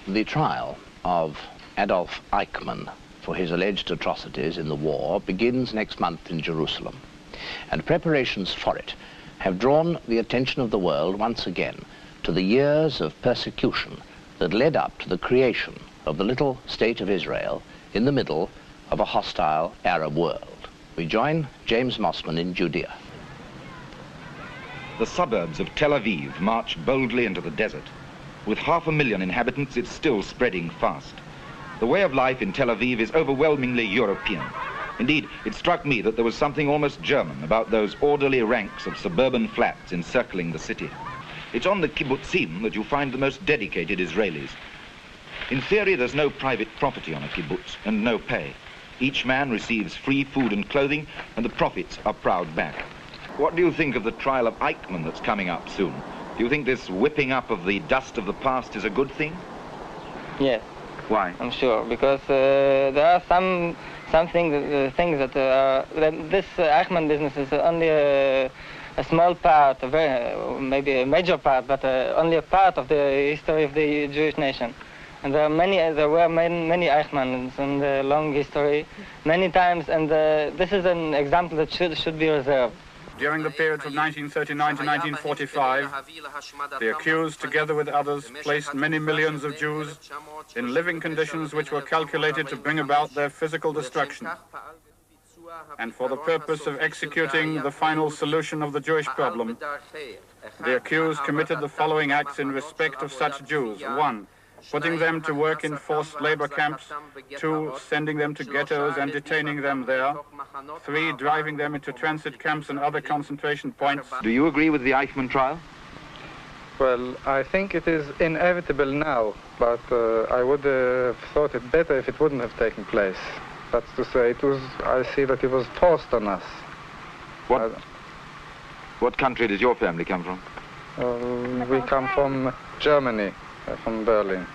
The trial of Adolf Eichmann for his alleged atrocities in the war begins next month in Jerusalem, and preparations for it have drawn the attention of the world once again to the years of persecution that led up to the creation of the little state of Israel in the middle of a hostile Arab world. We join James Mossman in Judea. The suburbs of Tel Aviv march boldly into the desert. With 500,000 inhabitants, it's still spreading fast. The way of life in Tel Aviv is overwhelmingly European. Indeed, it struck me that there was something almost German about those orderly ranks of suburban flats encircling the city. It's on the kibbutzim that you find the most dedicated Israelis. In theory, there's no private property on a kibbutz and no pay. Each man receives free food and clothing, and the profits are plowed back. What do you think of the trial of Eichmann that's coming up soon? Do you think this whipping up of the dust of the past is a good thing? Yes. Why? I'm sure, because there are some things that this Eichmann business is only a small part, maybe a major part, but only a part of the history of the Jewish nation. And there were many Eichmanns in the long history, many times, and this is an example that should be reserved. During the period from 1939 to 1945, the accused, together with others, placed many millions of Jews in living conditions which were calculated to bring about their physical destruction. And for the purpose of executing the final solution of the Jewish problem, the accused committed the following acts in respect of such Jews. 1. Putting them to work in forced labor camps. 2. Sending them to ghettos and detaining them there. 3. Driving them into transit camps and other concentration points. Do you agree with the Eichmann trial? Well, I think it is inevitable now, but I would have thought it better if it wouldn't have taken place. That's to say, I see that it was forced on us. What country does your family come from? We come from Germany, from Berlin.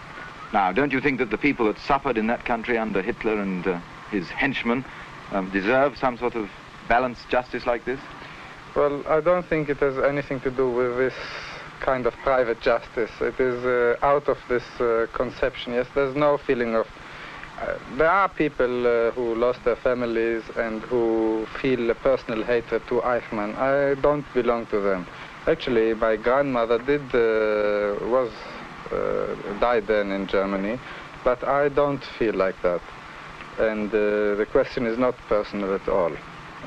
Now, don't you think that the people that suffered in that country under Hitler and his henchmen deserve some sort of balanced justice like this? Well, I don't think it has anything to do with this kind of private justice. It is out of this conception. Yes, there's no feeling of... there are people who lost their families and who feel a personal hatred to Eichmann. I don't belong to them. Actually, my grandmother died then in Germany, but I don't feel like that. And the question is not personal at all,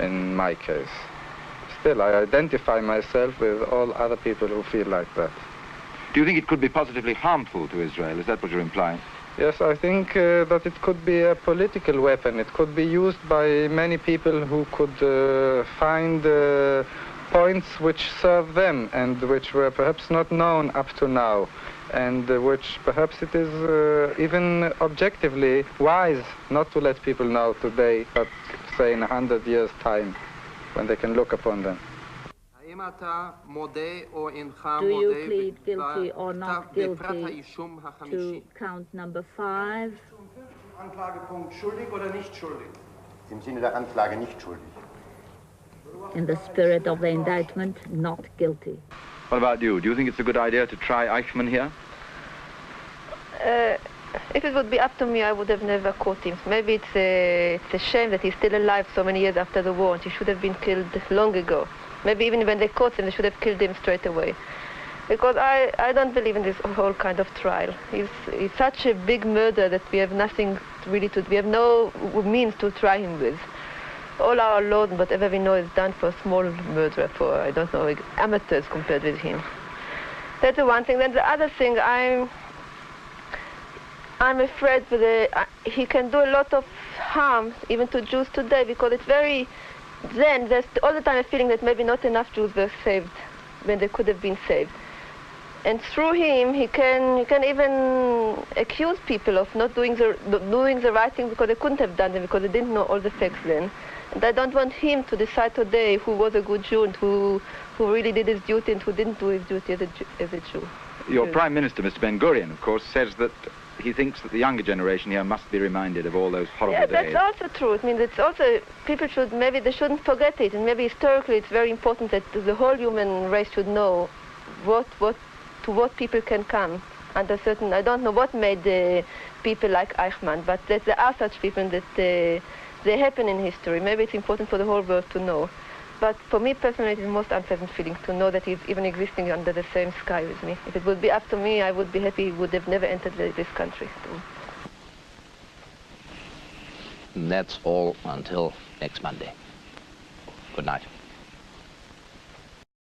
in my case. Still, I identify myself with all other people who feel like that. Do you think it could be positively harmful to Israel? Is that what you're implying? Yes, I think that it could be a political weapon. It could be used by many people who could find points which serve them and which were perhaps not known up to now, and which perhaps it is even objectively wise not to let people know today, but say in 100 years' time, when they can look upon them. Do you plead guilty or not guilty to count number 5? Anklagepunkt schuldig oder nicht schuldig? Im Sinne der Anklage nicht schuldig. In the spirit of the indictment, not guilty. What about you? Do you think it's a good idea to try Eichmann here? If it would be up to me, I would have never caught him. Maybe it's a shame that he's still alive so many years after the war, and he should have been killed long ago. Maybe even when they caught him, they should have killed him straight away. Because I don't believe in this whole kind of trial. It's such a big murder that we have nothing really to... We have no means to try him with. All our laws and whatever we know is done for a small murderer, for, I don't know, amateurs compared with him. That's the one thing. Then the other thing, I'm afraid that he can do a lot of harm, even to Jews today, because it's very... Then there's all the time a feeling that maybe not enough Jews were saved when they could have been saved. And through him, he can even accuse people of not doing the right thing because they couldn't have done them, because they didn't know all the facts then. And I don't want him to decide today who was a good Jew and who really did his duty and who didn't do his duty as a Jew. Your Prime Minister, Mr. Ben-Gurion, of course, says that he thinks that the younger generation here must be reminded of all those horrible days. That's also true. I mean, it's also, people should, maybe they shouldn't forget it, and maybe historically it's very important that the whole human race should know to what people can come under certain, I don't know what made people like Eichmann, but there are such people that they happen in history. Maybe it's important for the whole world to know. But for me personally, it's the most unpleasant feeling to know that he's even existing under the same sky with me. If it would be up to me, I would be happy he would have never entered this country. And that's all until next Monday. Good night.